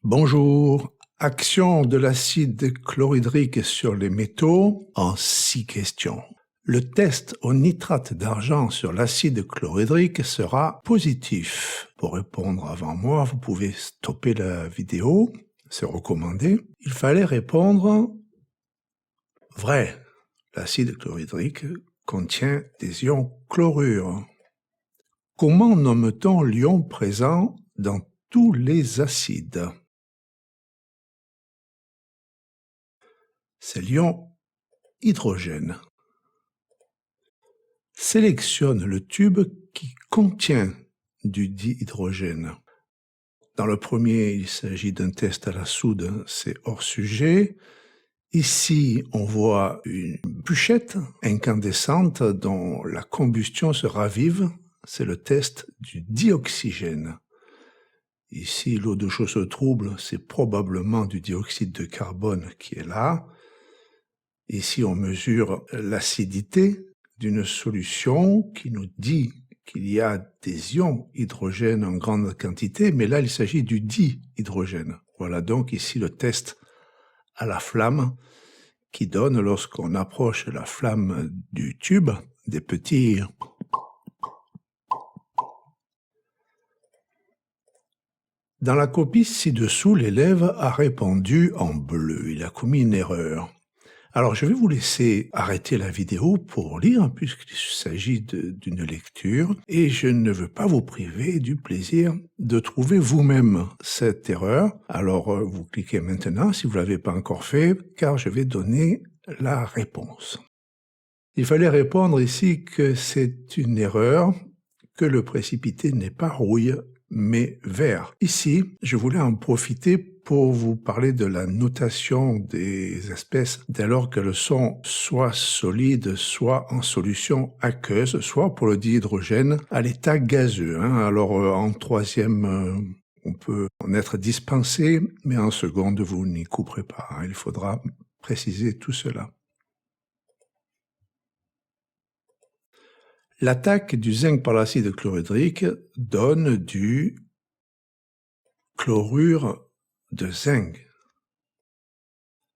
Bonjour. Action de l'acide chlorhydrique sur les métaux en 6 questions. Le test au nitrate d'argent sur l'acide chlorhydrique sera positif. Pour répondre avant moi, vous pouvez stopper la vidéo, c'est recommandé. Il fallait répondre vrai. L'acide chlorhydrique contient des ions chlorure. Comment nomme-t-on l'ion présent dans tous les acides? C'est l'ion hydrogène. Sélectionne le tube qui contient du dihydrogène. Dans le premier, il s'agit d'un test à la soude, c'est hors sujet. Ici, on voit une bûchette incandescente dont la combustion se ravive. C'est le test du dioxygène. Ici, l'eau de chausse trouble, c'est probablement du dioxyde de carbone qui est là. Ici, on mesure l'acidité d'une solution qui nous dit qu'il y a des ions hydrogène en grande quantité, mais là, il s'agit du dihydrogène. Voilà donc ici le test à la flamme qui donne, lorsqu'on approche la flamme du tube, des petits... Dans la copie ci-dessous, l'élève a répondu en bleu. Il a commis une erreur. Alors, je vais vous laisser arrêter la vidéo pour lire, puisqu'il s'agit d'une lecture, et je ne veux pas vous priver du plaisir de trouver vous-même cette erreur. Alors, vous cliquez maintenant, si vous ne l'avez pas encore fait, car je vais donner la réponse. Il fallait répondre ici que c'est une erreur, que le précipité n'est pas rouille, mais vert. Ici, je voulais en profiter pour vous parler de la notation des espèces dès lors qu'elles sont soit solides, soit en solution aqueuse, soit pour le dihydrogène à l'état gazeux. Alors en troisième, on peut en être dispensé, mais en seconde, vous n'y couperez pas. Il faudra préciser tout cela. L'attaque du zinc par l'acide chlorhydrique donne du chlorure de zinc.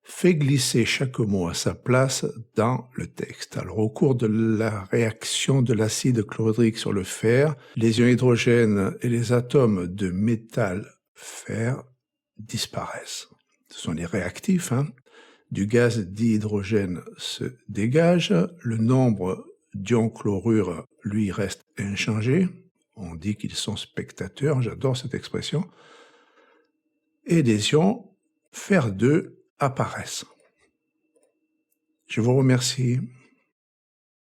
Fais glisser chaque mot à sa place dans le texte. Alors, au cours de la réaction de l'acide chlorhydrique sur le fer, les ions hydrogène et les atomes de métal fer disparaissent. Ce sont les réactifs. Du gaz dihydrogène se dégage. Le nombre d'ions chlorure, lui, reste inchangé. On dit qu'ils sont spectateurs, j'adore cette expression. Et des ions fer2 apparaissent. Je vous remercie.